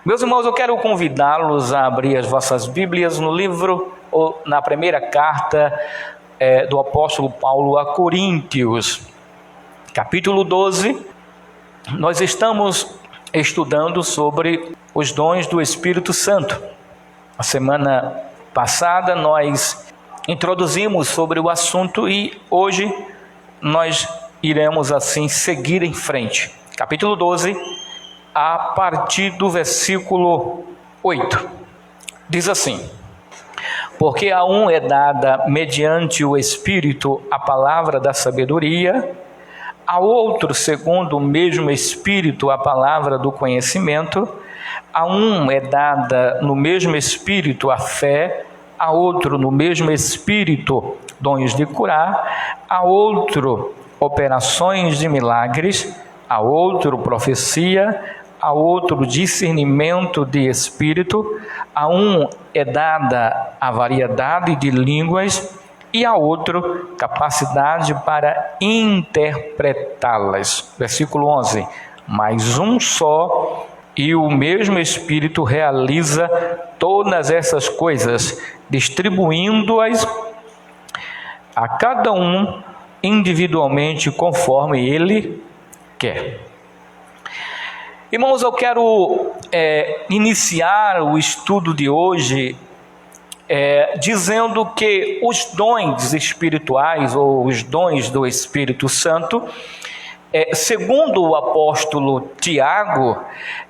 Meus irmãos, eu quero convidá-los a abrir as vossas Bíblias no livro, ou na primeira carta do apóstolo Paulo a Coríntios, capítulo 12. Nós estamos estudando sobre os dons do Espírito Santo. A semana passada nós introduzimos sobre o assunto e hoje nós iremos assim seguir em frente. Capítulo 12, a partir do versículo 8, diz assim: porque a um é dada mediante o Espírito a palavra da sabedoria, a outro segundo o mesmo Espírito a palavra do conhecimento, a um é dada no mesmo Espírito a fé, a outro no mesmo Espírito dons de curar, a outro operações de milagres, a outro profecia, a outro discernimento de espírito, a um é dada a variedade de línguas e a outro capacidade para interpretá-las. Versículo 11, mas um só e o mesmo Espírito realiza todas essas coisas, distribuindo-as a cada um individualmente conforme ele quer. Irmãos, eu quero iniciar o estudo de hoje dizendo que os dons espirituais ou os dons do Espírito Santo, segundo o apóstolo Tiago,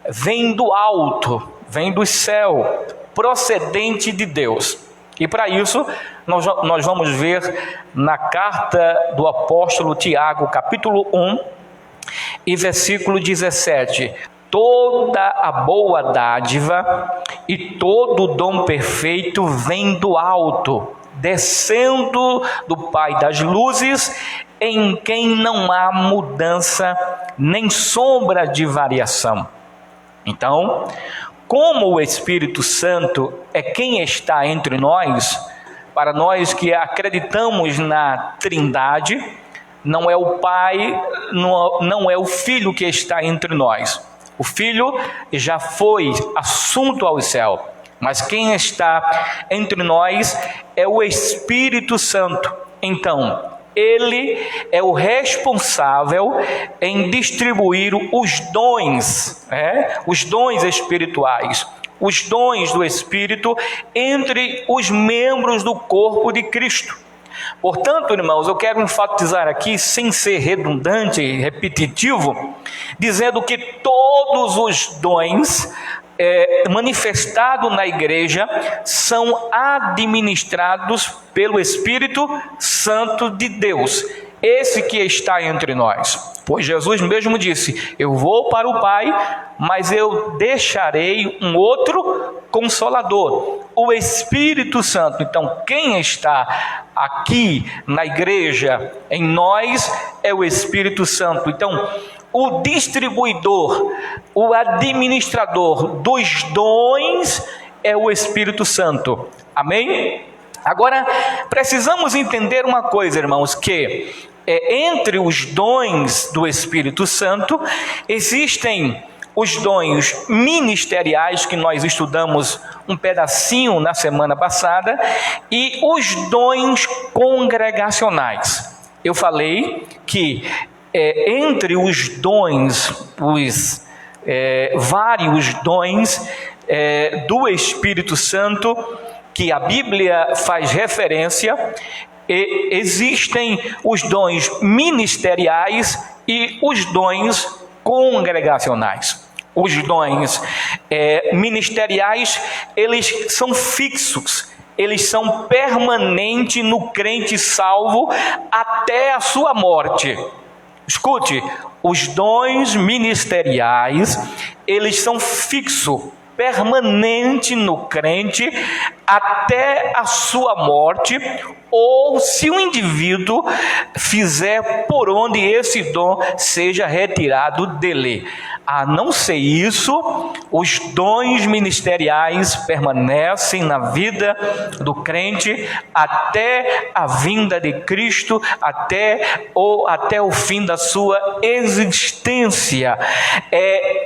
vem do alto, vem do céu, procedente de Deus. E para isso, nós vamos ver na carta do apóstolo Tiago, capítulo 1, e versículo 17: toda a boa dádiva e todo o dom perfeito vem do alto, descendo do Pai das luzes, em quem não há mudança nem sombra de variação. Então, como o Espírito Santo é quem está entre nós, para nós que acreditamos na Trindade, não é o Pai, não é o Filho que está entre nós. O Filho já foi assunto ao céu, mas quem está entre nós é o Espírito Santo. Então, ele é o responsável em distribuir os dons espirituais, os dons do Espírito entre os membros do corpo de Cristo. Portanto, irmãos, eu quero enfatizar aqui, sem ser redundante e repetitivo, dizendo que todos os dons manifestados na igreja são administrados pelo Espírito Santo de Deus, esse que está entre nós. Pois Jesus mesmo disse: eu vou para o Pai, mas eu deixarei um outro Consolador, o Espírito Santo. Então, quem está aqui na igreja, em nós, é o Espírito Santo. Então, o distribuidor, o administrador dos dons é o Espírito Santo. Amém? Agora, precisamos entender uma coisa, irmãos, que entre os dons do Espírito Santo existem os dons ministeriais, que nós estudamos um pedacinho na semana passada, e os dons congregacionais. Eu falei que entre os dons, vários dons do Espírito Santo, que a Bíblia faz referência, existem os dons ministeriais e os dons congregacionais. Os dons ministeriais, eles são fixos, eles são permanentes no crente salvo até a sua morte. Escute, os dons ministeriais, eles são fixos, permanente no crente até a sua morte, ou se o indivíduo fizer por onde esse dom seja retirado dele. A não ser isso, os dons ministeriais permanecem na vida do crente até a vinda de Cristo, até o fim da sua existência.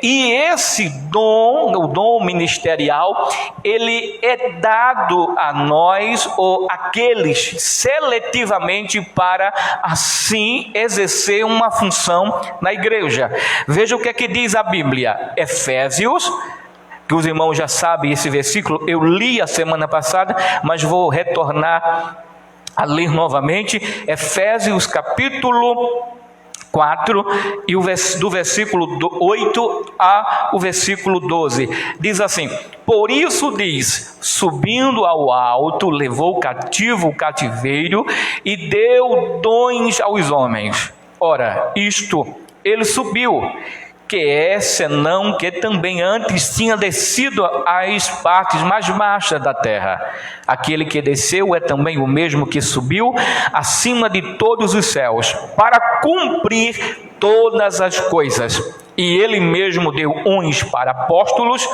E esse dom, o dom ministerial, ele é dado a nós ou aqueles seletivamente para assim exercer uma função na igreja. Veja o que é que diz a Bíblia, Efésios, que os irmãos já sabem esse versículo, eu li a semana passada, mas vou retornar a ler novamente, Efésios capítulo 4, e do versículo 8 ao versículo 12, diz assim: por isso diz, subindo ao alto, levou cativo o cativeiro e deu dons aos homens. Ora, isto ele subiu, que é senão que também antes tinha descido às partes mais baixas da terra. Aquele que desceu é também o mesmo que subiu acima de todos os céus, para cumprir todas as coisas. E ele mesmo deu uns para apóstolos,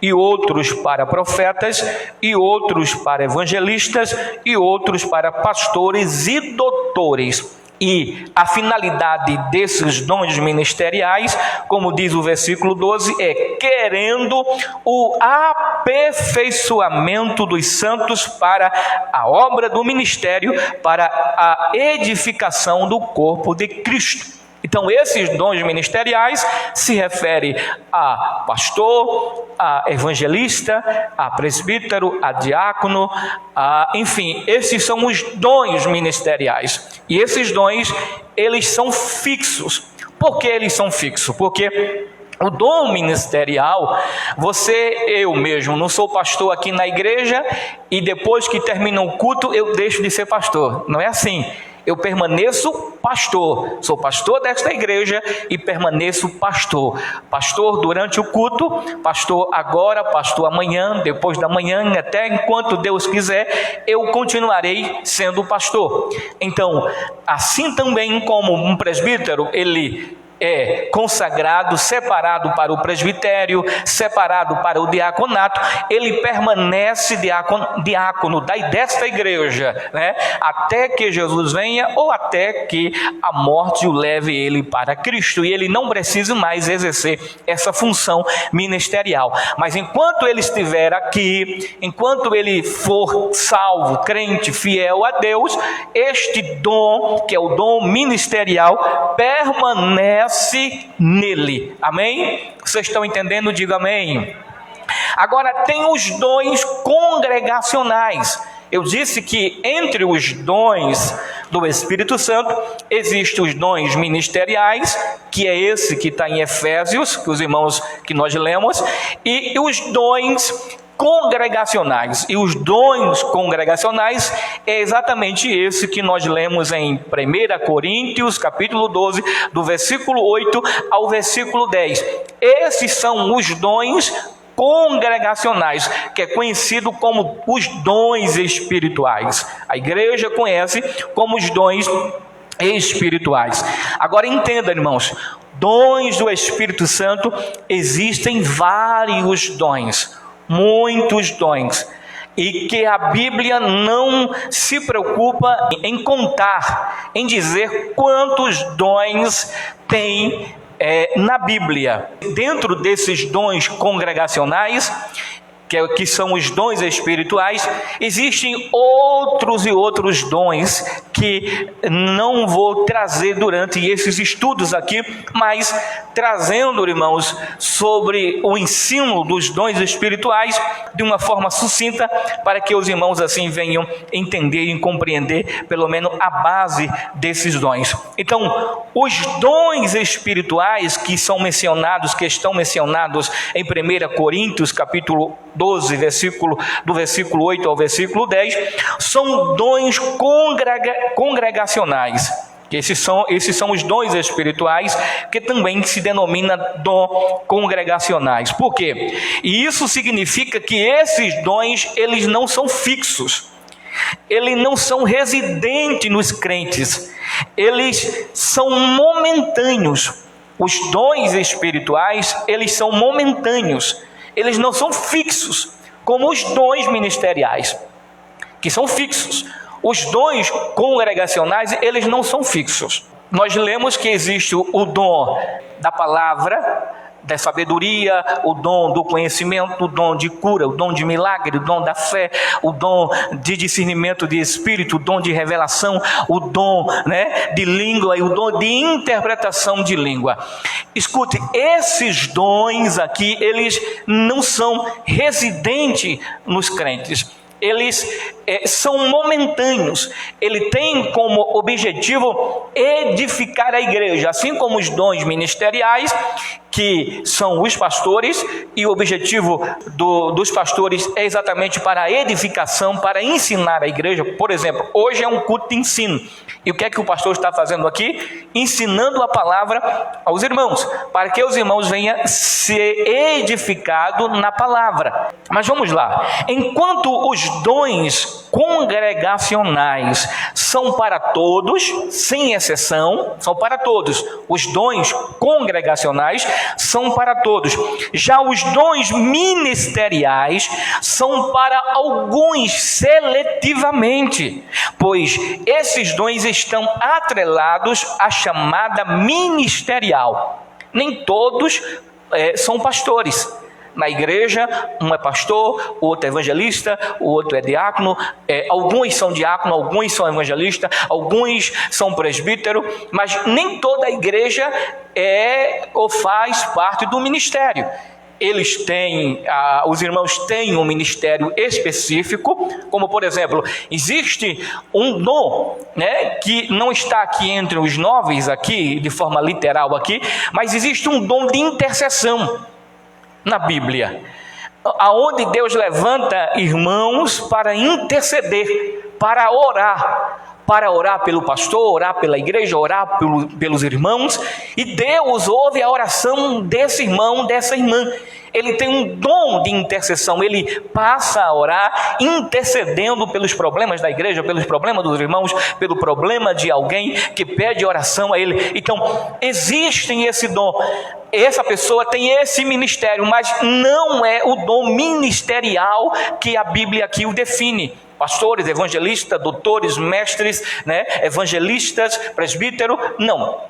e outros para profetas, e outros para evangelistas, e outros para pastores e doutores. E a finalidade desses dons ministeriais, como diz o versículo 12, é querendo o aperfeiçoamento dos santos para a obra do ministério, para a edificação do corpo de Cristo. Então, esses dons ministeriais se referem a pastor, a evangelista, a presbítero, a diácono, enfim, esses são os dons ministeriais. E esses dons, eles são fixos. Por que eles são fixos? Porque o dom ministerial, eu mesmo, não sou pastor aqui na igreja e depois que termina o culto eu deixo de ser pastor. Não é assim. Eu permaneço pastor, sou pastor desta igreja e permaneço pastor. Pastor durante o culto, pastor agora, pastor amanhã, depois da manhã, até enquanto Deus quiser, eu continuarei sendo pastor. Então, assim também como um presbítero, ele é consagrado, separado para o presbitério, separado para o diaconato, ele permanece diácono desta igreja, né? Até que Jesus venha ou até que a morte o leve ele para Cristo e ele não precise mais exercer essa função ministerial. Mas enquanto ele estiver aqui, enquanto ele for salvo, crente, fiel a Deus, este dom, que é o dom ministerial, permanece nele. Amém? Vocês estão entendendo? Diga amém. Agora tem os dons congregacionais. Eu disse que entre os dons do Espírito Santo existem os dons ministeriais, que é esse que está em Efésios, que os irmãos que nós lemos, e os dons congregacionais. E os dons congregacionais é exatamente esse que nós lemos em 1 Coríntios, capítulo 12, do versículo 8 ao versículo 10. Esses são os dons congregacionais, que é conhecido como os dons espirituais. A igreja conhece como os dons espirituais. Agora entenda, irmãos, dons do Espírito Santo, existem vários dons, muitos dons, e que a Bíblia não se preocupa em contar, em dizer quantos dons tem na Bíblia. Dentro desses dons congregacionais, que são os dons espirituais, existem outros e outros dons que não vou trazer durante esses estudos aqui, mas trazendo, irmãos, sobre o ensino dos dons espirituais de uma forma sucinta, para que os irmãos assim venham entender e compreender pelo menos a base desses dons. Então, os dons espirituais que estão mencionados em 1 Coríntios, capítulo 12, do versículo 8 ao versículo 10, são dons congregacionais. Esses são os dons espirituais que também se denomina dom congregacionais. Por quê? E isso significa que esses dons, eles não são fixos. Eles não são residentes nos crentes. Eles são momentâneos. os dons espirituais, eles são momentâneos, eles não são fixos, como os dons ministeriais, que são fixos. Os dons congregacionais, eles não são fixos. Nós lemos que existe o dom da palavra, da sabedoria, o dom do conhecimento, o dom de cura, o dom de milagre, o dom da fé, o dom de discernimento de espírito, o dom de revelação, o dom, de língua e o dom de interpretação de língua. Escute, esses dons aqui, eles não são residentes nos crentes. Eles são momentâneos. Ele tem como objetivo edificar a igreja, assim como os dons ministeriais, que são os pastores, e o objetivo dos pastores é exatamente para a edificação, para ensinar a igreja. Por exemplo, hoje é um culto de ensino, e o que é que o pastor está fazendo aqui? Ensinando a palavra aos irmãos, para que os irmãos venham ser edificados na palavra. Mas vamos lá, enquanto os dons congregacionais são para todos, sem exceção, são para todos. Os dons congregacionais são para todos. Já os dons ministeriais são para alguns seletivamente, pois esses dons estão atrelados à chamada ministerial. Nem todos são pastores. Na igreja, um é pastor, o outro é evangelista, o outro é diácono, alguns são diácono, alguns são evangelista, alguns são presbítero, mas nem toda a igreja ou faz parte do ministério. Eles têm, os irmãos têm um ministério específico, como por exemplo, existe um dom, que não está aqui entre os nobres aqui, de forma literal aqui, mas existe um dom de intercessão na Bíblia, aonde Deus levanta irmãos para interceder, para orar pelo pastor, orar pela igreja, orar pelos irmãos, e Deus ouve a oração desse irmão, dessa irmã. Ele tem um dom de intercessão, ele passa a orar intercedendo pelos problemas da igreja, pelos problemas dos irmãos, pelo problema de alguém que pede oração a ele. Então, existe esse dom, essa pessoa tem esse ministério, mas não é o dom ministerial que a Bíblia aqui o define. Pastores, evangelistas, doutores, mestres, evangelistas, presbítero, não.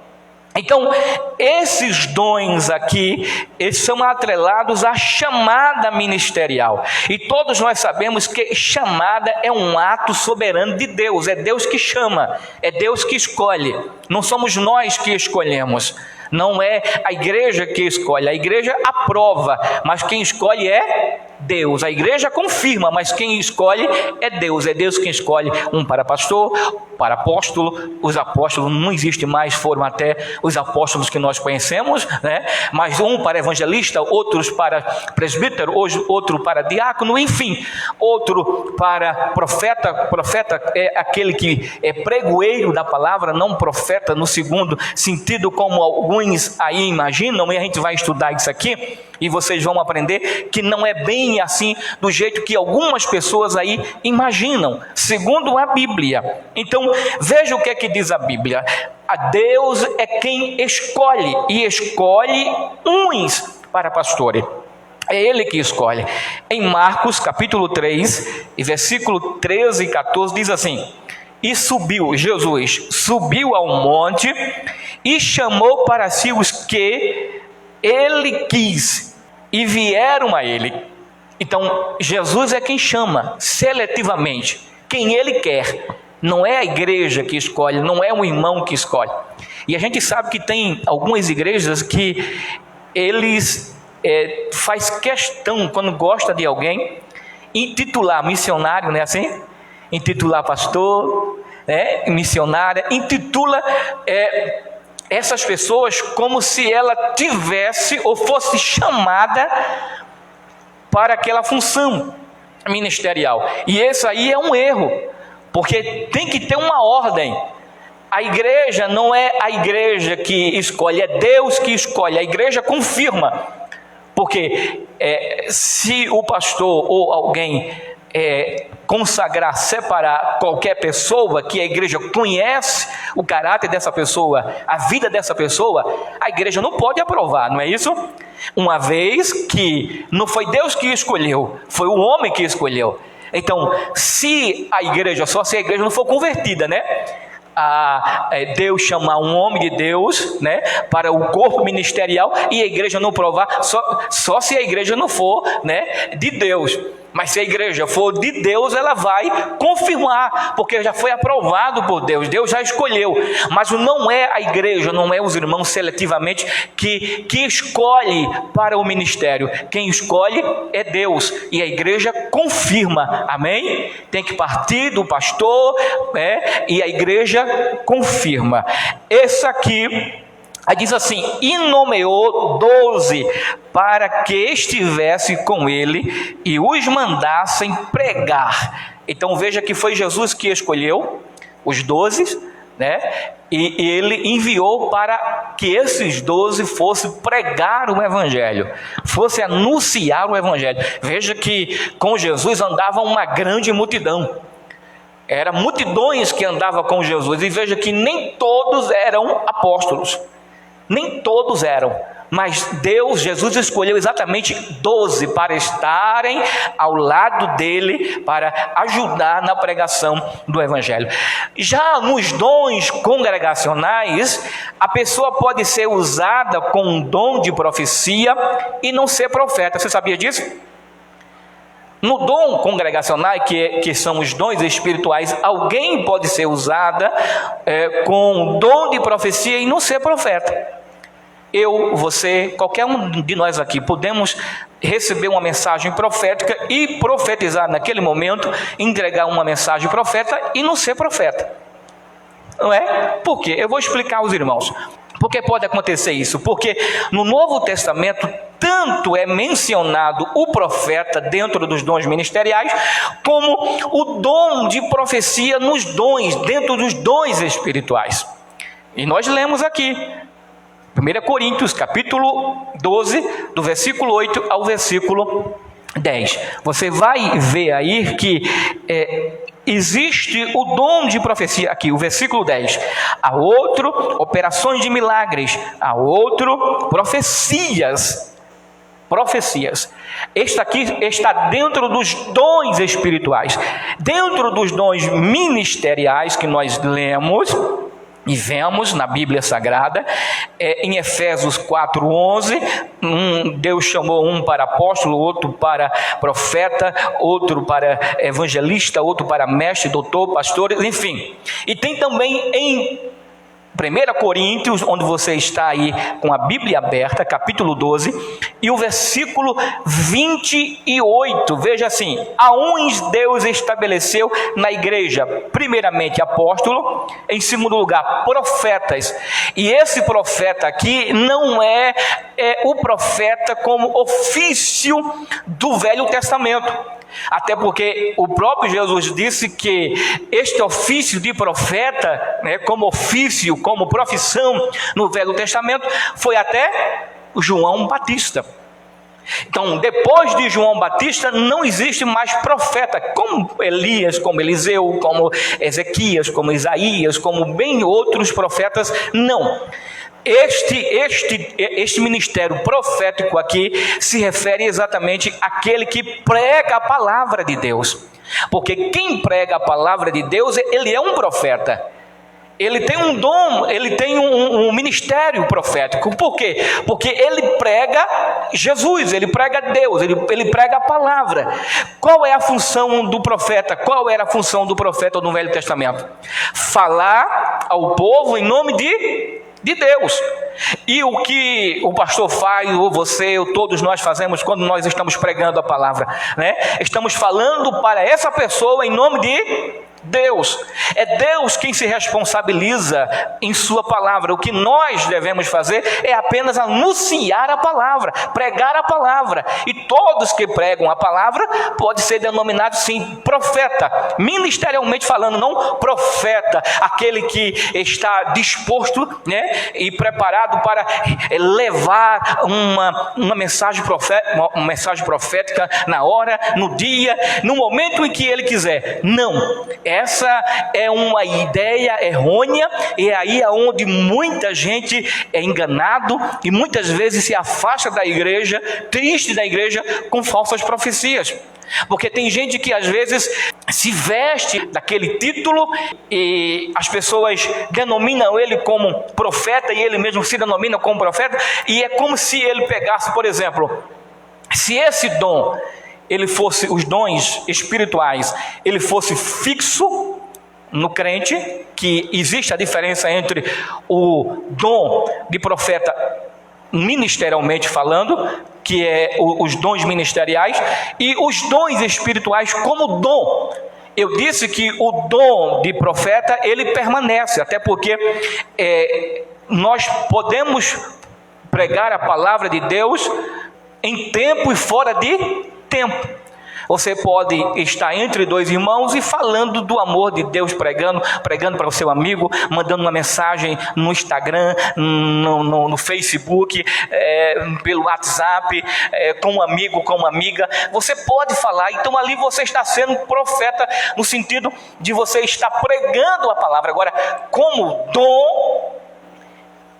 Então, esses dons aqui, eles são atrelados à chamada ministerial. E todos nós sabemos que chamada é um ato soberano de Deus. É Deus que chama, é Deus que escolhe. Não somos nós que escolhemos. Não é a igreja que escolhe, a igreja aprova, mas quem escolhe é Deus. A igreja confirma, mas quem escolhe é Deus quem escolhe um para pastor, para apóstolo. Os apóstolos não existem mais, foram até os apóstolos que nós conhecemos, mas um para evangelista, outros para presbítero, outro para diácono, enfim, outro para profeta. Profeta é aquele que é pregoeiro da palavra, não profeta no segundo sentido, como alguns aí imaginam, e a gente vai estudar isso aqui, e vocês vão aprender que não é bem assim, do jeito que algumas pessoas aí imaginam, segundo a Bíblia. Então, veja o que é que diz a Bíblia. A Deus é quem escolhe, e escolhe uns para pastores. É Ele que escolhe. Em Marcos capítulo 3, e versículo 13 e 14, diz assim: e Jesus subiu ao monte e chamou para si os que ele quis, e vieram a ele. Então, Jesus é quem chama seletivamente, quem ele quer. Não é a igreja que escolhe, não é um irmão que escolhe. E a gente sabe que tem algumas igrejas que eles faz questão, quando gosta de alguém, intitular missionário, não é assim? Intitular pastor, missionária, intitula essas pessoas como se ela tivesse ou fosse chamada para aquela função ministerial. E esse aí é um erro, porque tem que ter uma ordem. A igreja não é a igreja que escolhe, é Deus que escolhe. A igreja confirma, porque se o pastor ou alguém consagrar, separar qualquer pessoa que a igreja conhece o caráter dessa pessoa, a vida dessa pessoa, a igreja não pode aprovar, não é isso? Uma vez que não foi Deus que escolheu, foi o homem que escolheu. Então, se a igreja não for convertida, né? Deus chamar um homem de Deus, né, para o corpo ministerial, e a igreja não provar, só se a igreja não for, né, de Deus. Mas se a igreja for de Deus, ela vai confirmar, porque já foi aprovado por Deus, Deus já escolheu. Mas não é a igreja, não é os irmãos seletivamente que escolhe para o ministério. Quem escolhe é Deus, e a igreja confirma, amém? Tem que partir do pastor, né, e a igreja confirma. Esse aqui, aí diz assim: e nomeou 12 para que estivesse com ele e os mandassem pregar. Então veja que foi Jesus que escolheu os 12, né? E ele enviou para que esses 12 fossem pregar o evangelho, fossem anunciar o evangelho. Veja que com Jesus andava uma grande multidão. Eram multidões que andavam com Jesus, e veja que nem todos eram apóstolos. Nem todos eram, mas Jesus escolheu exatamente 12 para estarem ao lado dele, para ajudar na pregação do evangelho. Já nos dons congregacionais, a pessoa pode ser usada com um dom de profecia e não ser profeta. Você sabia disso? No dom congregacional, que são os dons espirituais, alguém pode ser usada com um dom de profecia e não ser profeta. Eu, você, qualquer um de nós aqui, podemos receber uma mensagem profética e profetizar naquele momento, entregar uma mensagem profeta e não ser profeta. Não é? Por quê? Eu vou explicar aos irmãos. Por que pode acontecer isso? Porque no Novo Testamento tanto é mencionado o profeta dentro dos dons ministeriais, como o dom de profecia nos dons, dentro dos dons espirituais. E nós lemos aqui 1 Coríntios, capítulo 12, do versículo 8 ao versículo 10. Você vai ver aí que existe o dom de profecia aqui, o versículo 10. A outro, operações de milagres. A outro, profecias. Este aqui está dentro dos dons espirituais. Dentro dos dons ministeriais que nós lemos e vemos na Bíblia Sagrada, em Efésios 4:11, Deus chamou um para apóstolo, outro para profeta, outro para evangelista, outro para mestre, doutor, pastor, enfim. E tem também em 1 Coríntios, onde você está aí com a Bíblia aberta, capítulo 12, e o versículo 28, veja assim: a uns Deus estabeleceu na igreja, primeiramente apóstolo, em segundo lugar profetas, e esse profeta aqui não é o profeta como ofício do Velho Testamento. Até porque o próprio Jesus disse que este ofício de profeta, né, como ofício, como profissão no Velho Testamento, foi até João Batista. Então, depois de João Batista, não existe mais profeta, como Elias, como Eliseu, como Ezequias, como Isaías, como bem outros profetas, não. Este ministério profético aqui se refere exatamente àquele que prega a palavra de Deus, porque quem prega a palavra de Deus, ele é um profeta. Ele tem um dom, ele tem um ministério profético. Por quê? Porque ele prega Jesus, ele prega Deus, ele prega a palavra. Qual é a função do profeta? Qual era a função do profeta no Velho Testamento? Falar ao povo em nome de Deus. E o que o pastor faz, ou você, ou todos nós fazemos quando nós estamos pregando a palavra, né? Estamos falando para essa pessoa em nome Deus. É Deus quem se responsabiliza em sua palavra. O que nós devemos fazer é apenas anunciar a palavra, pregar a palavra. E todos que pregam a palavra pode ser denominado sim profeta, ministerialmente falando, não profeta, aquele que está disposto, né, e preparado para levar uma mensagem profética na hora, no dia, no momento em que ele quiser. Não. Essa é uma ideia errônea, e é aí onde muita gente é enganado e muitas vezes se afasta da igreja, triste da igreja, com falsas profecias. Porque tem gente que às vezes se veste daquele título e as pessoas denominam ele como profeta e ele mesmo se denomina como profeta, e é como se ele pegasse, por exemplo, se esse dom, ele fosse, os dons espirituais, ele fosse fixo no crente, que existe a diferença entre o dom de profeta ministerialmente falando, que é os dons ministeriais, e os dons espirituais como dom. Eu disse que o dom de profeta, ele permanece, até porque nós podemos pregar a palavra de Deus em tempo e fora de tempo. Você pode estar entre dois irmãos e falando do amor de Deus, pregando para o seu amigo, mandando uma mensagem no Instagram, no Facebook, pelo WhatsApp, com um amigo, com uma amiga. Você pode falar, então ali você está sendo profeta, no sentido de você estar pregando a palavra. Agora, como dom,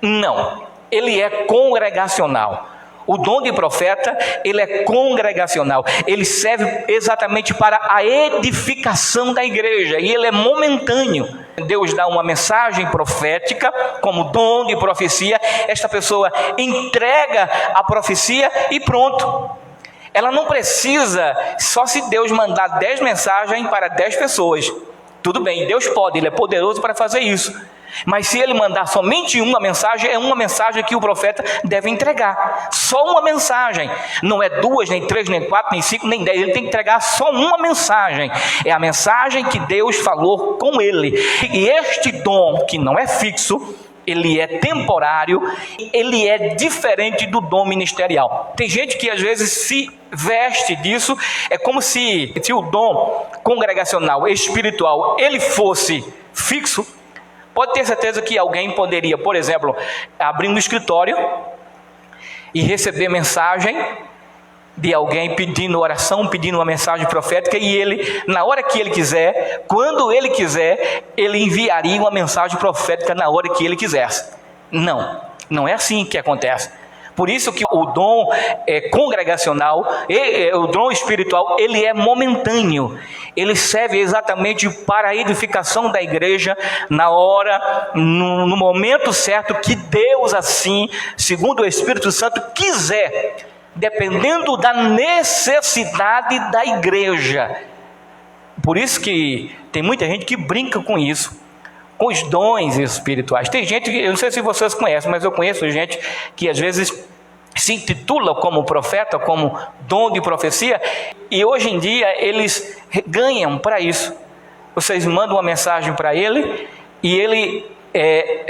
não, ele é congregacional. O dom de profeta, ele é congregacional, ele serve exatamente para a edificação da igreja, e ele é momentâneo. Deus dá uma mensagem profética, como dom de profecia, esta pessoa entrega a profecia e pronto. Ela não precisa, só se Deus mandar 10 mensagens para 10 pessoas, tudo bem, Deus pode, ele é poderoso para fazer isso. Mas se ele mandar somente uma mensagem, é uma mensagem que o profeta deve entregar. Só uma mensagem. Não é 2, nem 3, nem 4, nem 5, nem 10. Ele tem que entregar só uma mensagem. É a mensagem que Deus falou com ele. E este dom, que não é fixo, ele é temporário, ele é diferente do dom ministerial. Tem gente que às vezes se veste disso, é como se o dom congregacional, espiritual, ele fosse fixo. Pode ter certeza que alguém poderia, por exemplo, abrir um escritório e receber mensagem de alguém pedindo oração, pedindo uma mensagem profética, e ele, na hora que ele quiser, quando ele quiser, ele enviaria uma mensagem profética na hora que ele quisesse. Não, não é assim que acontece. Por isso que o dom congregacional, o dom espiritual, ele é momentâneo. Ele serve exatamente para a edificação da igreja na hora, no momento certo que Deus assim, segundo o Espírito Santo, quiser, dependendo da necessidade da igreja. Por isso que tem muita gente que brinca com isso, com os dons espirituais. Tem gente, eu não sei se vocês conhecem, mas eu conheço gente que às vezes se intitula como profeta, como dom de profecia, e hoje em dia eles ganham para isso. Vocês mandam uma mensagem para ele, e ele,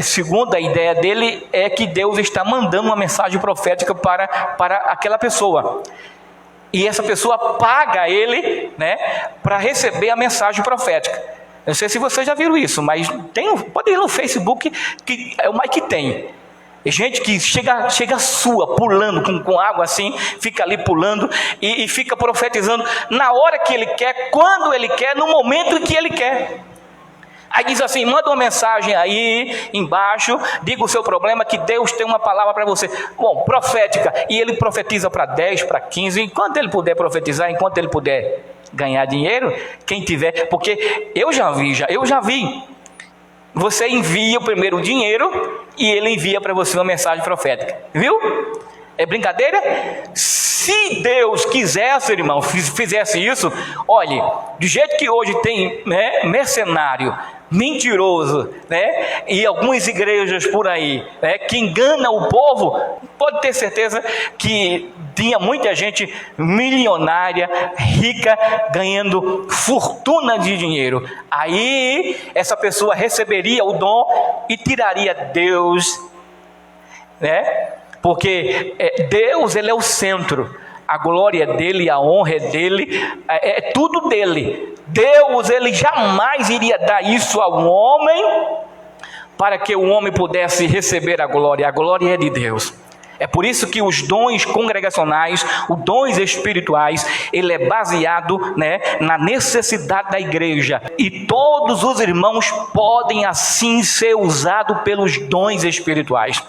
segundo a ideia dele, é que Deus está mandando uma mensagem profética para aquela pessoa. E essa pessoa paga ele, né, para receber a mensagem profética. Não sei se vocês já viram isso, mas pode ir no Facebook, que é o mais que tem. Gente que chega sua, pulando com água assim, fica ali pulando e fica profetizando na hora que ele quer, quando ele quer, no momento em que ele quer. Aí diz assim, manda uma mensagem aí embaixo, diga o seu problema, que Deus tem uma palavra para você. Bom, profética, e ele profetiza para 10, para 15, enquanto ele puder profetizar, enquanto ele puder ganhar dinheiro, quem tiver, porque eu já vi, você envia o primeiro dinheiro e ele envia para você uma mensagem profética, viu? É brincadeira? Se Deus quisesse, irmão, fizesse isso, olhe, do jeito que hoje tem, né, mercenário mentiroso, né? E algumas igrejas por aí, né, que engana o povo, pode ter certeza que tinha muita gente milionária, rica, ganhando fortuna de dinheiro. Aí essa pessoa receberia o dom e tiraria Deus, né? Porque Deus, ele é o centro. A glória é dele, a honra é dele, é tudo dele. Deus, ele jamais iria dar isso ao homem para que o homem pudesse receber a glória é de Deus. É por isso que os dons congregacionais, os dons espirituais, ele é baseado, né, na necessidade da igreja. E todos os irmãos podem assim ser usados pelos dons espirituais.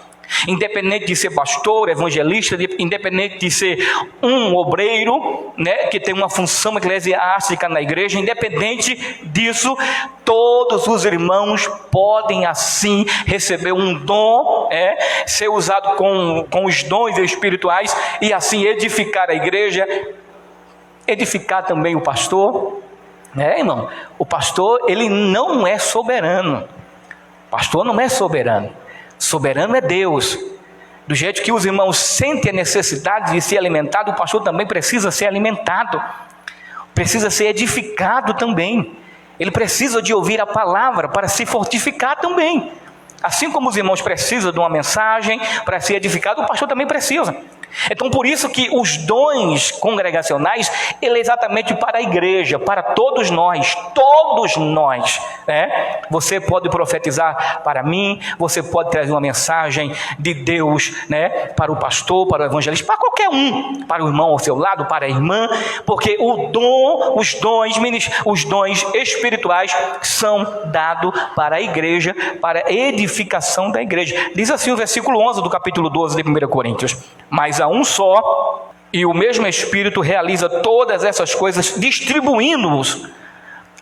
Independente de ser pastor, evangelista, independente de ser um obreiro, né, que tem uma função eclesiástica na igreja, independente disso, todos os irmãos podem assim receber um dom, ser usado com os dons espirituais e assim edificar a igreja, edificar também o pastor, né, irmão? O pastor, ele não é soberano. O pastor não é soberano. Soberano é Deus. Do jeito que os irmãos sentem a necessidade de ser alimentado, o pastor também precisa ser alimentado, precisa ser edificado também. Ele precisa de ouvir a palavra para se fortificar também. Assim como os irmãos precisam de uma mensagem para ser edificado, o pastor também precisa. Então por isso que os dons congregacionais, ele é exatamente para a igreja, para todos nós, né? Você pode profetizar para mim, você pode trazer uma mensagem de Deus, né, para o pastor, para o evangelista, para qualquer um, para o irmão ao seu lado, para a irmã, porque os dons espirituais são dados para a igreja, para a edificação da igreja. Diz assim o versículo 11 do capítulo 12 de 1 Coríntios: mas há um só, e o mesmo Espírito realiza todas essas coisas, distribuindo-os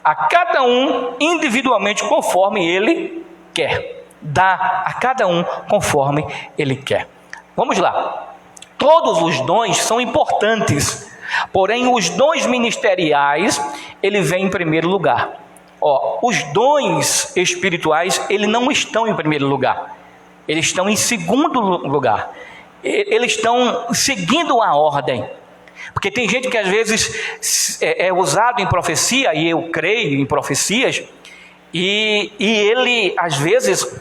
a cada um individualmente conforme ele quer. Dá a cada um conforme ele quer. Vamos lá. Todos os dons são importantes, porém os dons ministeriais, ele vem em primeiro lugar. Os dons espirituais, eles não estão em primeiro lugar, eles estão em segundo lugar. Eles estão seguindo a ordem, porque tem gente que às vezes é usado em profecia, e eu creio em profecias, e ele às vezes,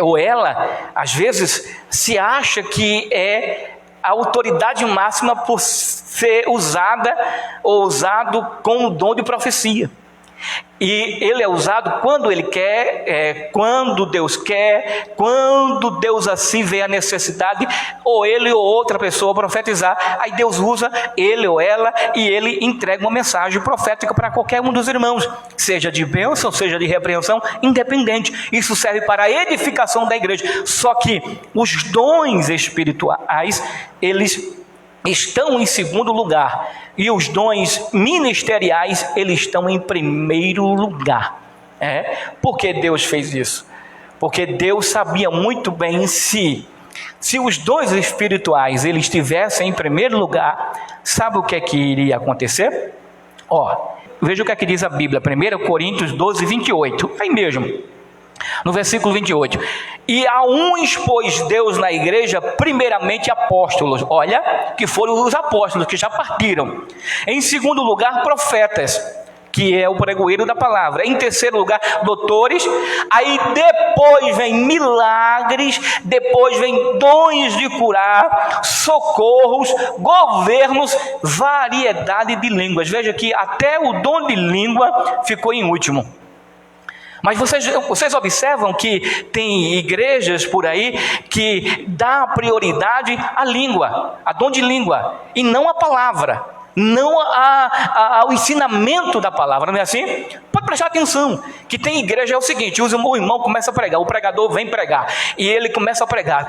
ou ela às vezes se acha que é a autoridade máxima por ser usada ou usado com o dom de profecia. E ele é usado quando ele quer, quando Deus quer, quando Deus assim vê a necessidade, ou ele ou outra pessoa profetizar, aí Deus usa ele ou ela e ele entrega uma mensagem profética para qualquer um dos irmãos, seja de bênção, seja de repreensão, independente. Isso serve para a edificação da igreja. Só que os dons espirituais, eles estão em segundo lugar, e os dons ministeriais, eles estão em primeiro lugar. Por que Deus fez isso? Porque Deus sabia muito bem se os dons espirituais eles estivessem em primeiro lugar, sabe o que é que iria acontecer? Veja o que é que diz a Bíblia, 1 Coríntios 12, 28, aí mesmo, no versículo 28, e a uns pôs Deus na igreja, primeiramente apóstolos, olha, que foram os apóstolos que já partiram. Em segundo lugar, profetas, que é o pregoeiro da palavra. Em terceiro lugar, doutores. Aí depois vem milagres, depois vem dons de curar, socorros, governos, variedade de línguas. Veja que até o dom de língua ficou em último. Mas vocês observam que tem igrejas por aí que dá prioridade à língua, a dom de língua, e não à palavra, não ao ensinamento da palavra, não é assim? Pode prestar atenção, que tem igreja é o seguinte, o irmão começa a pregar, o pregador vem pregar, e ele começa a pregar,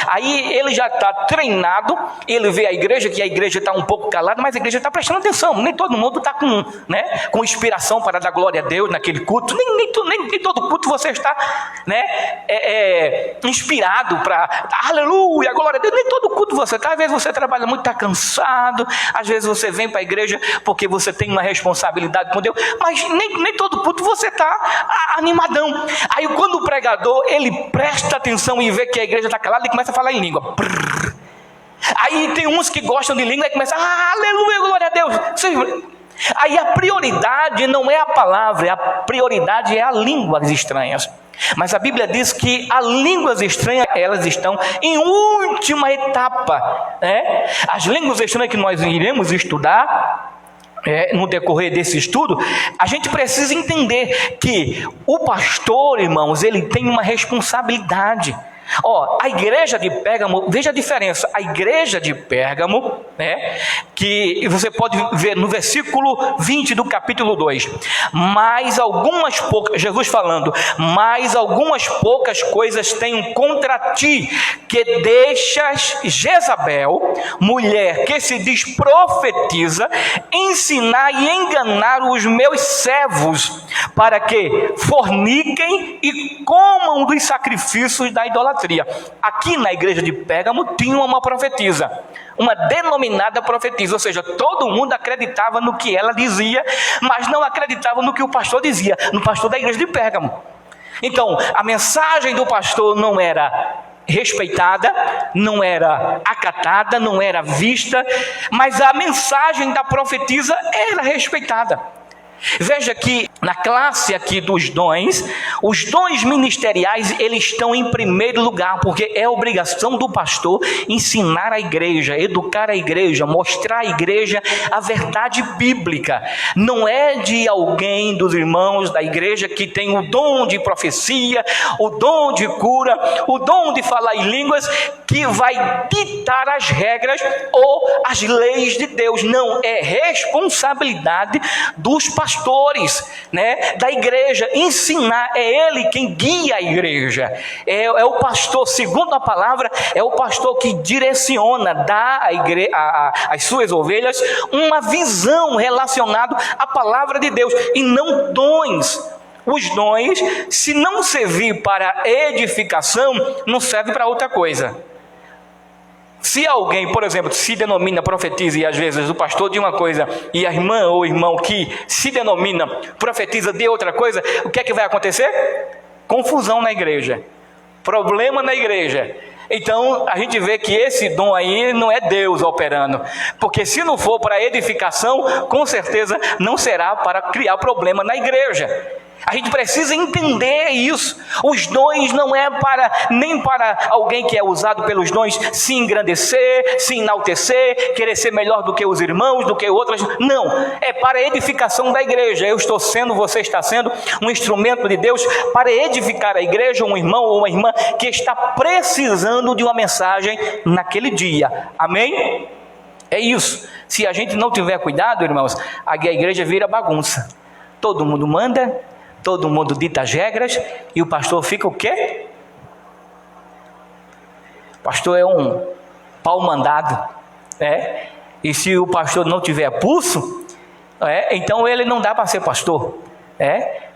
aí ele já está treinado, ele vê a igreja, que a igreja está um pouco calada, mas a igreja está prestando atenção, nem todo mundo está com inspiração para dar glória a Deus naquele culto, nem todo culto você está inspirado para aleluia, glória a Deus, nem todo culto você está, às vezes você trabalha muito, está cansado, às vezes vezes você vem para a igreja porque você tem uma responsabilidade com Deus, mas nem todo culto você está animadão. Aí quando o pregador, ele presta atenção e vê que a igreja está calada, ele começa a falar em língua. Aí tem uns que gostam de língua e começam, aleluia, glória a Deus. Aí a prioridade não é a palavra, a prioridade é as línguas estranhas. Mas a Bíblia diz que as línguas estranhas, elas estão em última etapa, né? As línguas estranhas que nós iremos estudar, no decorrer desse estudo, a gente precisa entender que o pastor, irmãos, ele tem uma responsabilidade. A igreja de Pérgamo, veja a diferença, a igreja de Pérgamo, né, que você pode ver no versículo 20 do capítulo 2, mas algumas poucas, Jesus falando, mas algumas poucas coisas tenho contra ti, que deixas Jezabel, mulher que se diz profetiza, ensinar e enganar os meus servos, para que forniquem e comam dos sacrifícios da idolatria. Aqui na igreja de Pérgamo tinha uma profetisa, uma denominada profetisa, ou seja, todo mundo acreditava no que ela dizia, mas não acreditava no que o pastor dizia, no pastor da igreja de Pérgamo. Então, a mensagem do pastor não era respeitada, não era acatada, não era vista, mas a mensagem da profetisa era respeitada. Veja que na classe aqui dos dons, os dons ministeriais, eles estão em primeiro lugar, porque é obrigação do pastor ensinar a igreja, educar a igreja, mostrar à igreja a verdade bíblica. Não é de alguém dos irmãos da igreja que tem o dom de profecia, o dom de cura, o dom de falar em línguas, que vai ditar as regras ou as leis de Deus. Não, é responsabilidade dos pastores, né, da igreja, ensinar. É ele quem guia a igreja, é o pastor, segundo a palavra, é o pastor que direciona, dá às suas ovelhas uma visão relacionada à palavra de Deus, e não dons. Os dons, se não servir para edificação, não serve para outra coisa. Se alguém, por exemplo, se denomina profetiza, e às vezes o pastor de uma coisa e a irmã ou irmão que se denomina profetiza de outra coisa, o que é que vai acontecer? Confusão na igreja, problema na igreja. Então a gente vê que esse dom aí não é Deus operando, porque se não for para edificação, com certeza não será para criar problema na igreja. A gente precisa entender isso. Os dons não é nem para alguém que é usado pelos dons se engrandecer, se enaltecer, querer ser melhor do que os irmãos, do que outras. Não, é para a edificação da igreja. Você está sendo um instrumento de Deus para edificar a igreja, um irmão ou uma irmã que está precisando de uma mensagem naquele dia. Amém? É isso. Se a gente não tiver cuidado, irmãos, a igreja vira bagunça. Todo mundo manda, todo mundo dita as regras, e o pastor fica o quê? O pastor é um pau mandado, e se o pastor não tiver pulso, então ele não dá para ser pastor,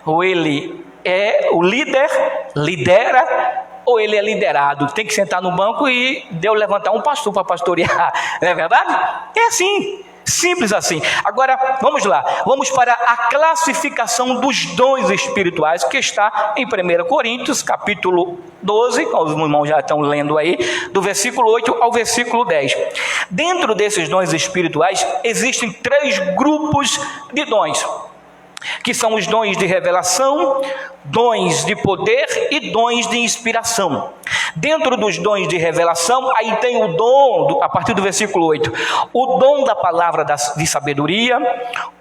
ou ele é o líder, lidera, ou ele é liderado. Tem que sentar no banco e Deus levantar um pastor para pastorear, não é verdade? É assim. Simples assim. Agora, vamos lá. Vamos para a classificação dos dons espirituais, que está em 1 Coríntios, capítulo 12, os irmãos já estão lendo aí, do versículo 8 ao versículo 10. Dentro desses dons espirituais, existem 3 grupos de dons, que são os dons de revelação, dons de poder e dons de inspiração. Dentro dos dons de revelação, aí tem o dom, a partir do versículo 8, o dom da palavra de sabedoria,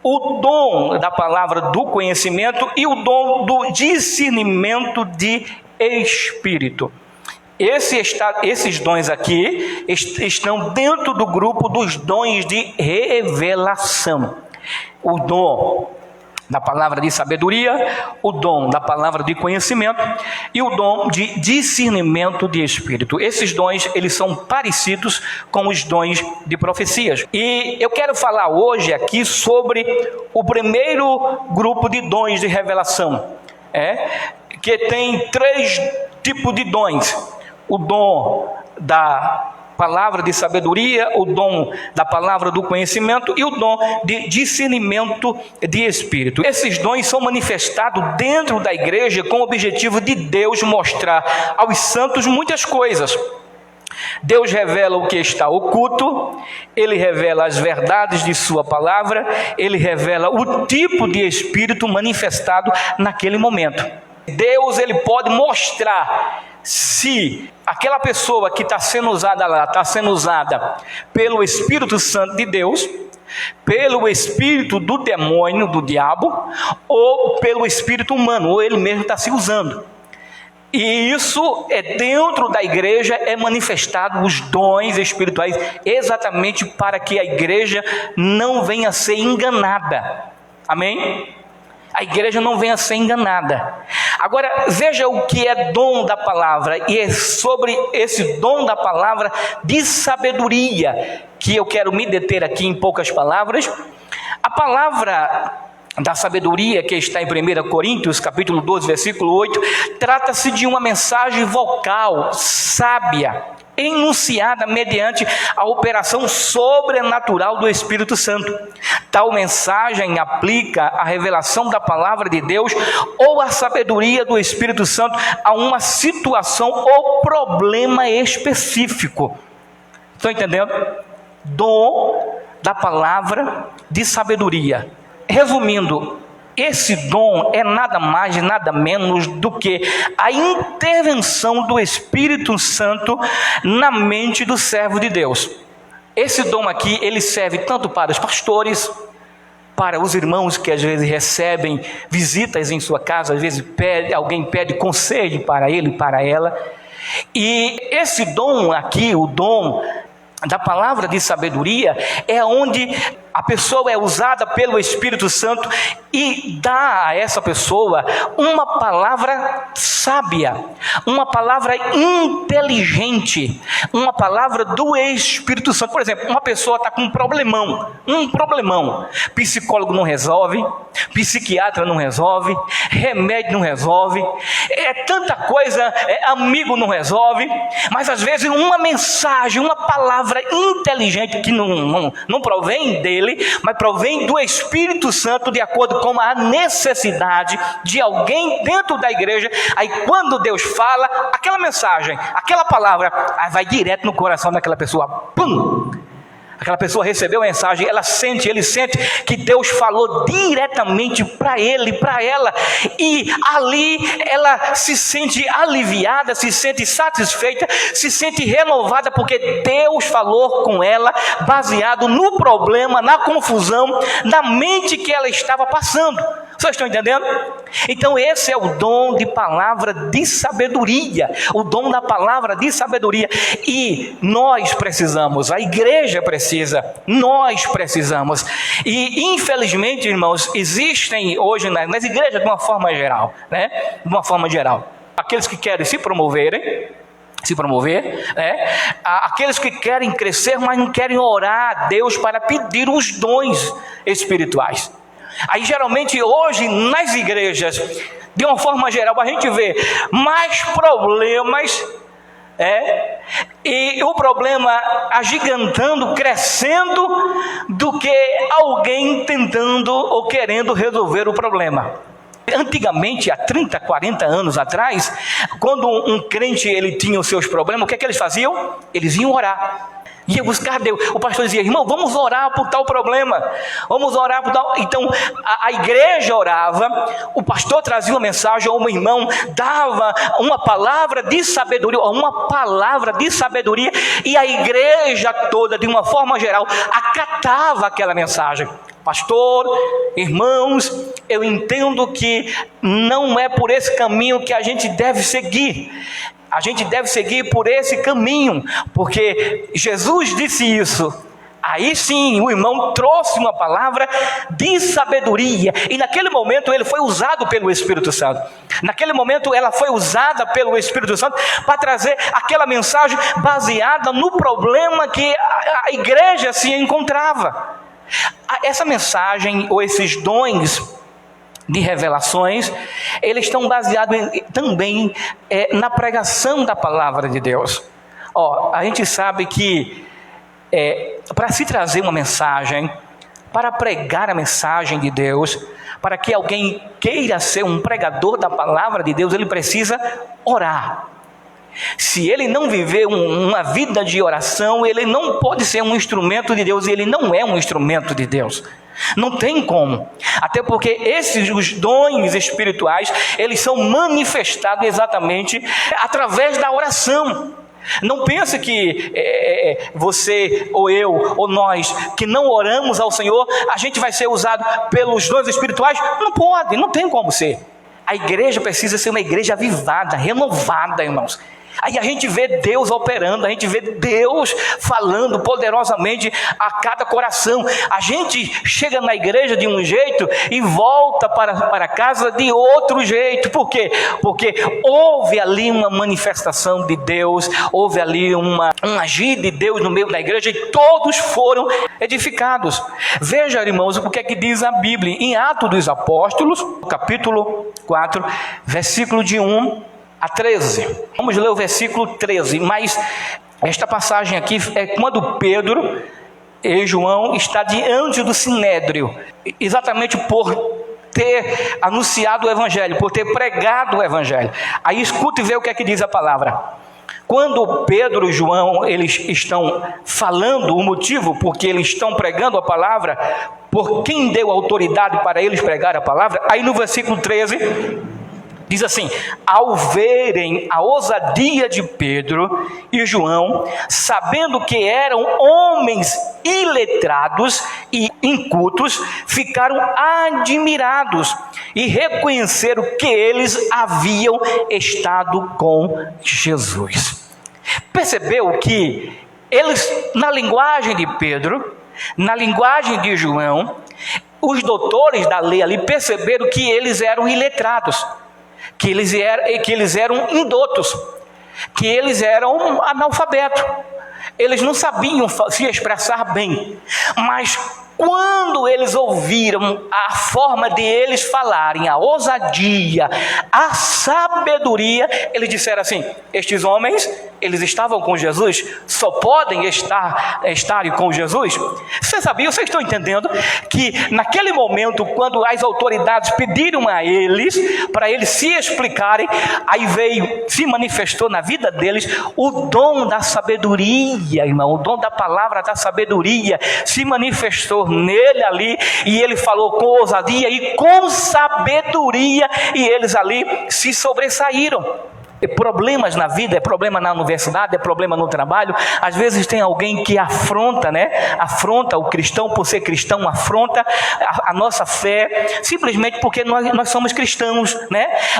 o dom da palavra do conhecimento e o dom do discernimento de espírito. Esses dons aqui estão dentro do grupo dos dons de revelação. O dom da palavra de sabedoria, o dom da palavra de conhecimento e o dom de discernimento de espírito. Esses dons, eles são parecidos com os dons de profecias. E eu quero falar hoje aqui sobre o primeiro grupo de dons de revelação, que tem 3 tipos de dons. O dom da palavra de sabedoria, o dom da palavra do conhecimento e o dom de discernimento de espírito. Esses dons são manifestados dentro da igreja com o objetivo de Deus mostrar aos santos muitas coisas. Deus revela o que está oculto, Ele revela as verdades de sua palavra, Ele revela o tipo de espírito manifestado naquele momento. Deus, Ele pode mostrar se aquela pessoa que está sendo usada lá, está sendo usada pelo Espírito Santo de Deus, pelo espírito do demônio, do diabo, ou pelo espírito humano, ou ele mesmo está se usando. E isso dentro da igreja é manifestado os dons espirituais, exatamente para que a igreja não venha a ser enganada. Amém? A igreja não venha a ser enganada. Agora, veja o que é dom da palavra, e é sobre esse dom da palavra de sabedoria que eu quero me deter aqui em poucas palavras. A palavra da sabedoria que está em 1 Coríntios, capítulo 12, versículo 8, trata-se de uma mensagem vocal, sábia, enunciada mediante a operação sobrenatural do Espírito Santo. Tal mensagem aplica a revelação da palavra de Deus ou a sabedoria do Espírito Santo a uma situação ou problema específico. Estão entendendo? Dom da palavra de sabedoria. Resumindo, esse dom é nada mais, nada menos do que a intervenção do Espírito Santo na mente do servo de Deus. Esse dom aqui, ele serve tanto para os pastores, para os irmãos que às vezes recebem visitas em sua casa, às vezes alguém pede conselho para ele, para ela. E esse dom aqui, o dom da palavra de sabedoria, é onde a pessoa é usada pelo Espírito Santo e dá a essa pessoa uma palavra sábia, uma palavra inteligente, uma palavra do Espírito Santo. Por exemplo, uma pessoa está com um problemão, psicólogo não resolve, psiquiatra não resolve, remédio não resolve, tanta coisa, amigo não resolve, mas às vezes uma mensagem, uma palavra inteligente que não provém dele, mas provém do Espírito Santo, de acordo com a necessidade de alguém dentro da igreja. Aí quando Deus fala, aquela mensagem, aquela palavra, aí vai direto no coração daquela pessoa. Pum! Aquela pessoa recebeu a mensagem, ele sente que Deus falou diretamente para ele, para ela, e ali ela se sente aliviada, se sente satisfeita, se sente renovada, porque Deus falou com ela, baseado no problema, na confusão, na mente que ela estava passando. Vocês estão entendendo? Então esse é o dom de palavra de sabedoria, o dom da palavra de sabedoria. E nós precisamos, a igreja precisa, nós precisamos. E infelizmente, irmãos, existem hoje nas igrejas de uma forma geral, né? De uma forma geral, aqueles que querem se promover, aqueles que querem crescer, mas não querem orar a Deus para pedir os dons espirituais. Aí geralmente hoje nas igrejas, de uma forma geral, a gente vê mais problemas, e o problema agigantando, crescendo, do que alguém tentando ou querendo resolver o problema. Antigamente, há 30, 40 anos atrás, quando um crente ele tinha os seus problemas, o que é que eles faziam? Eles iam orar. Ia buscar Deus. O pastor dizia: irmão, vamos orar por tal problema, vamos orar por tal. Então a igreja orava, o pastor trazia uma mensagem, ou um irmão dava uma palavra de sabedoria, e a igreja toda, de uma forma geral, acatava aquela mensagem. Pastor, irmãos, eu entendo que não é por esse caminho que a gente deve seguir. A gente deve seguir por esse caminho, porque Jesus disse isso. Aí sim, o irmão trouxe uma palavra de sabedoria, e naquele momento ele foi usado pelo Espírito Santo. Naquele momento ela foi usada pelo Espírito Santo para trazer aquela mensagem baseada no problema que a igreja se encontrava. Essa mensagem, ou esses dons de revelações, eles estão baseados também na pregação da palavra de Deus. A gente sabe que para se trazer uma mensagem, para pregar a mensagem de Deus, para que alguém queira ser um pregador da palavra de Deus, ele precisa orar. Se ele não viver uma vida de oração, ele não pode ser um instrumento de Deus, e ele não é um instrumento de Deus. Não tem como. Até porque os dons espirituais, eles são manifestados exatamente através da oração. Não pense que você, ou eu, ou nós, que não oramos ao Senhor, a gente vai ser usado pelos dons espirituais. Não pode, não tem como ser. A igreja precisa ser uma igreja avivada, renovada, irmãos. Aí a gente vê Deus operando, a gente vê Deus falando poderosamente a cada coração. A gente chega na igreja de um jeito e volta para casa de outro jeito. Por quê? Porque houve ali uma manifestação de Deus, houve ali um agir de Deus no meio da igreja, e todos foram edificados. Veja, irmãos, o que é que diz a Bíblia em Atos dos Apóstolos, capítulo 4, versículo de 1 a 13. Vamos ler o versículo 13. Mas esta passagem aqui é quando Pedro e João está diante do Sinédrio, exatamente por ter anunciado o Evangelho, por ter pregado o Evangelho. Aí escuta e vê o que é que diz a palavra. Quando Pedro e João, eles estão falando o motivo porque eles estão pregando a palavra, por quem deu autoridade para eles pregar a palavra, aí no versículo 13... diz assim: ao verem a ousadia de Pedro e João, sabendo que eram homens iletrados e incultos, ficaram admirados e reconheceram que eles haviam estado com Jesus. Percebeu que eles, na linguagem de Pedro, na linguagem de João, os doutores da lei ali perceberam que eles eram iletrados, que eles eram indotos, que eles eram analfabetos, eles não sabiam se expressar bem. Mas quando eles ouviram a forma de eles falarem, a ousadia, a sabedoria, eles disseram assim: estes homens, eles estavam com Jesus, só podem estarem com Jesus. Vocês sabiam, vocês estão entendendo que naquele momento, quando as autoridades pediram a eles, para eles se explicarem, aí se manifestou na vida deles o dom da sabedoria, irmão, o dom da palavra da sabedoria se manifestou nele ali, e ele falou com ousadia e com sabedoria, e eles ali se sobressaíram. Problemas na vida, é problema na universidade, é problema no trabalho. Às vezes tem alguém que afronta, afronta o cristão por ser cristão, afronta a nossa fé, simplesmente porque nós somos cristãos,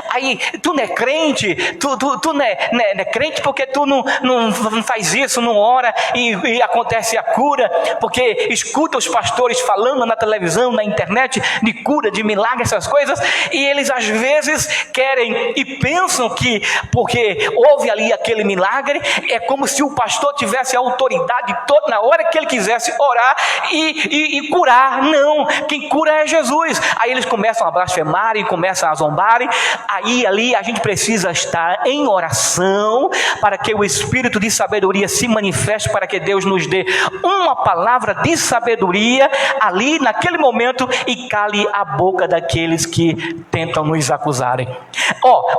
Aí, tu não é crente, tu não é crente porque tu não faz isso, não ora e acontece a cura, porque escuta os pastores falando na televisão, na internet, de cura, de milagre, essas coisas, e eles às vezes querem e pensam que porque houve ali aquele milagre, é como se o pastor tivesse a autoridade toda na hora que ele quisesse orar e curar. Não, quem cura é Jesus. Aí eles começam a blasfemar e começam a zombarem. Aí ali a gente precisa estar em oração para que o espírito de sabedoria se manifeste, para que Deus nos dê uma palavra de sabedoria ali naquele momento e cale a boca daqueles que tentam nos acusarem.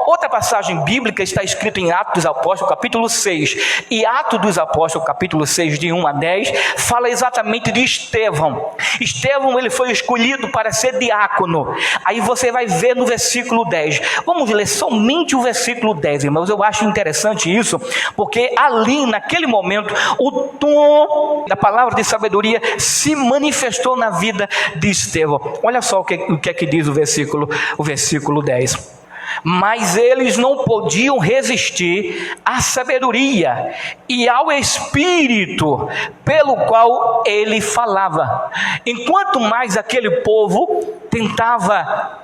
Outra passagem bíblica está escrito em Atos dos Apóstolos, capítulo 6. E Atos dos Apóstolos, capítulo 6, de 1 a 10, fala exatamente de Estevão. Estevão, ele foi escolhido para ser diácono. Aí você vai ver no versículo 10. Vamos ler somente o versículo 10, irmãos. Eu acho interessante isso, porque ali, naquele momento, o dom da palavra de sabedoria se manifestou na vida de Estevão. Olha só o que é que diz o versículo 10. Mas eles não podiam resistir à sabedoria e ao espírito pelo qual ele falava. Enquanto mais aquele povo tentava,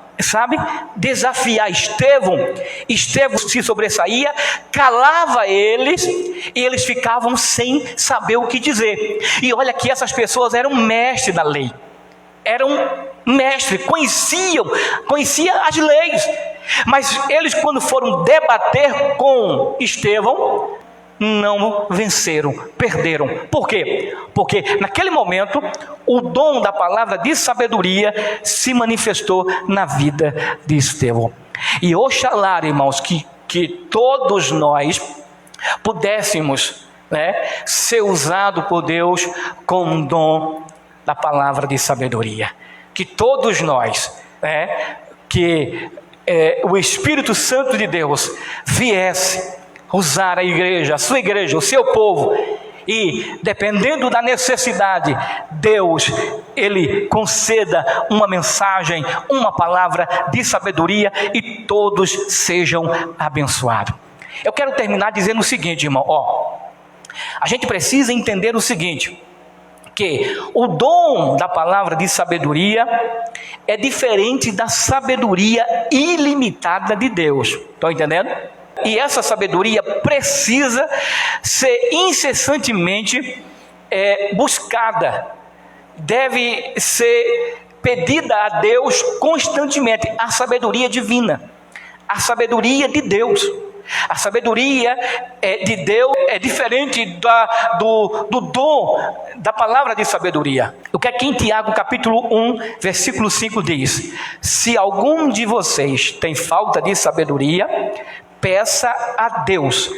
desafiar Estevão se sobressaía, calava eles, e eles ficavam sem saber o que dizer. E olha que essas pessoas eram mestres da lei, eram mestres, conheciam as leis, mas eles, quando foram debater com Estevão, não venceram, perderam. Por quê? Porque naquele momento o dom da palavra de sabedoria se manifestou na vida de Estevão. E oxalá, irmãos, que todos nós pudéssemos, ser usados por Deus com um dom da palavra de sabedoria. Que todos nós, o Espírito Santo de Deus viesse usar a igreja, a sua igreja, o seu povo, e dependendo da necessidade, Deus, Ele conceda uma mensagem, uma palavra de sabedoria e todos sejam abençoados. Eu quero terminar dizendo o seguinte, irmão, a gente precisa entender o seguinte, que o dom da palavra de sabedoria é diferente da sabedoria ilimitada de Deus. Estão entendendo? E essa sabedoria precisa ser incessantemente buscada, deve ser pedida a Deus constantemente, a sabedoria divina, a sabedoria de Deus. A sabedoria de Deus é diferente do dom da palavra de sabedoria. O que aqui em Tiago capítulo 1, versículo 5 diz: se algum de vocês tem falta de sabedoria, peça a Deus,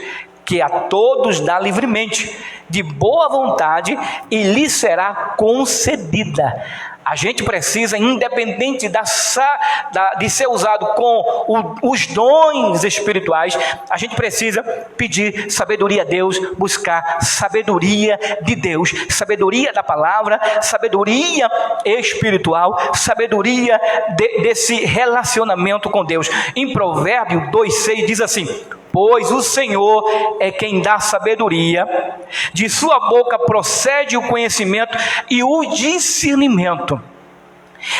que a todos dá livremente, de boa vontade, e lhe será concedida. A gente precisa, independente de ser usado com os dons espirituais, a gente precisa pedir sabedoria a Deus, buscar sabedoria de Deus, sabedoria da palavra, sabedoria espiritual, sabedoria desse relacionamento com Deus. Em Provérbio 2,6 diz assim: pois o Senhor é quem dá sabedoria, de sua boca procede o conhecimento e o discernimento.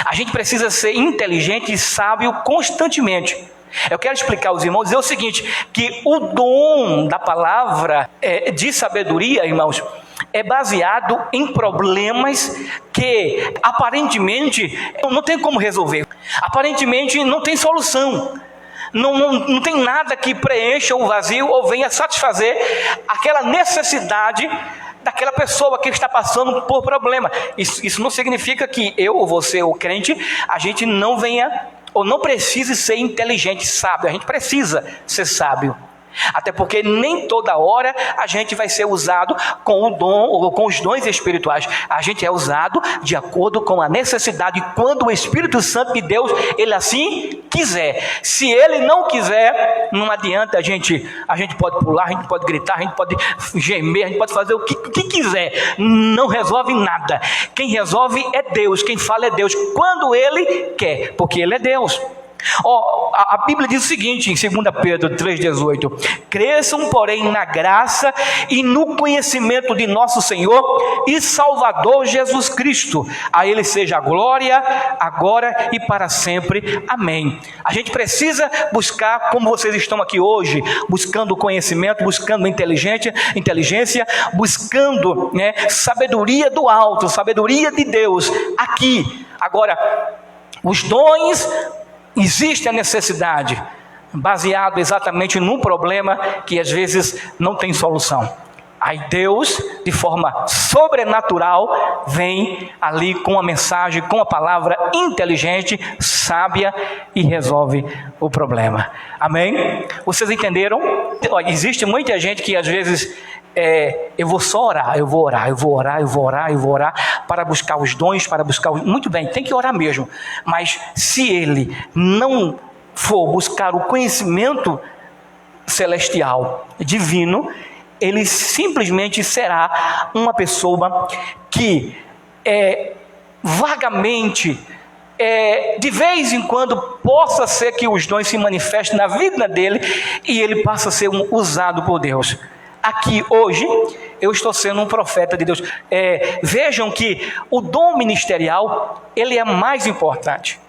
A gente precisa ser inteligente e sábio constantemente. Eu quero explicar aos irmãos, dizer o seguinte, que o dom da palavra de sabedoria, irmãos, é baseado em problemas que aparentemente não tem como resolver, aparentemente não tem solução. Não tem nada que preencha o vazio ou venha satisfazer aquela necessidade daquela pessoa que está passando por problema. Isso não significa que eu ou você, o crente, a gente não venha ou não precise ser inteligente, sábio. A gente precisa ser sábio. Até porque nem toda hora a gente vai ser usado com o dom ou com os dons espirituais. A gente é usado de acordo com a necessidade, quando o Espírito Santo de Deus, Ele assim quiser. Se Ele não quiser, não adianta, a gente pode pular, a gente pode gritar, a gente pode gemer, a gente pode fazer o que quiser, não resolve nada. Quem resolve é Deus, quem fala é Deus, quando Ele quer, porque Ele é Deus. A Bíblia diz o seguinte, em 2 Pedro 3,18: cresçam, porém, na graça e no conhecimento de nosso Senhor e Salvador Jesus Cristo. A Ele seja a glória, agora e para sempre. Amém. A gente precisa buscar, como vocês estão aqui hoje, buscando conhecimento, buscando inteligência, buscando sabedoria do alto, sabedoria de Deus, aqui. Agora, os dons, existe a necessidade, baseado exatamente num problema que às vezes não tem solução. Aí Deus, de forma sobrenatural, vem ali com a mensagem, com a palavra inteligente, sábia, e resolve o problema. Amém? Vocês entenderam? Existe muita gente que às vezes eu vou só orar, eu vou orar para buscar os dons, muito bem, tem que orar mesmo, mas se ele não for buscar o conhecimento celestial, divino, ele simplesmente será uma pessoa que vagamente, de vez em quando, possa ser que os dons se manifestem na vida dele e ele passa a ser usado por Deus. Aqui hoje eu estou sendo um profeta de Deus. Vejam que o dom ministerial, ele é mais importante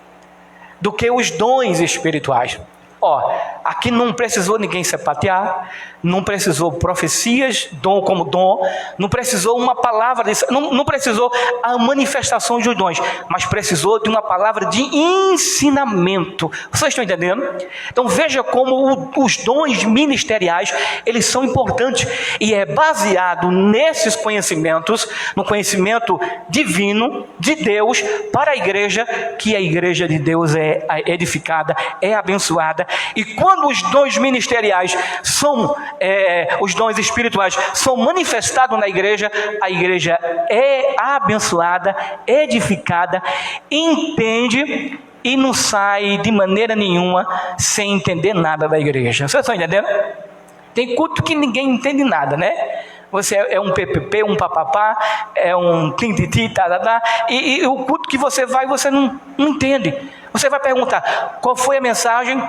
do que os dons espirituais. Ó, aqui não precisou ninguém sapatear, não precisou profecias, dom como dom, não precisou uma palavra, não precisou a manifestação dos dons, mas precisou de uma palavra de ensinamento. Vocês estão entendendo? Então veja como os dons ministeriais, eles são importantes, e é baseado nesses conhecimentos, no conhecimento divino de Deus para a igreja, que a igreja de Deus é edificada, é abençoada. E quando os dons ministeriais são, os dons espirituais são manifestados na igreja, a igreja é abençoada, edificada, entende e não sai de maneira nenhuma sem entender nada da igreja. Vocês estão entendendo? Tem culto que ninguém entende nada, né? Você é um PPP, um papapá, é um tintiti, e o culto que você vai, você não entende. Você vai perguntar, qual foi a mensagem?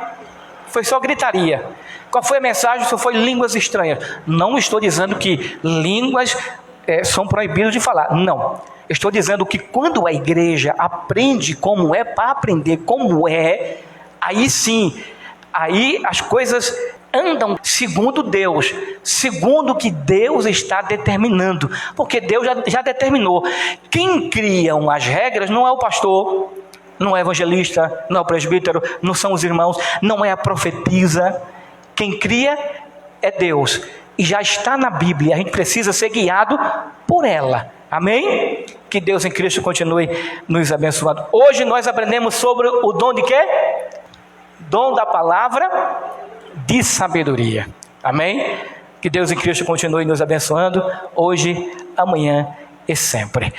Foi só gritaria. Qual foi a mensagem? Só foi línguas estranhas. Não estou dizendo que línguas são proibidas de falar. Não. Estou dizendo que quando a igreja aprende como é, para aprender como é, aí sim, aí as coisas andam segundo Deus, segundo o que Deus está determinando, porque Deus já determinou. Quem criam as regras não é o pastor, não é o evangelista, não é o presbítero, não são os irmãos, não é a profetisa. Quem cria é Deus, e já está na Bíblia. A gente precisa ser guiado por ela. Amém? Que Deus em Cristo continue nos abençoando. Hoje nós aprendemos sobre o dom de quê? Dom da palavra de sabedoria. Amém? Que Deus em Cristo continue nos abençoando hoje, amanhã e sempre.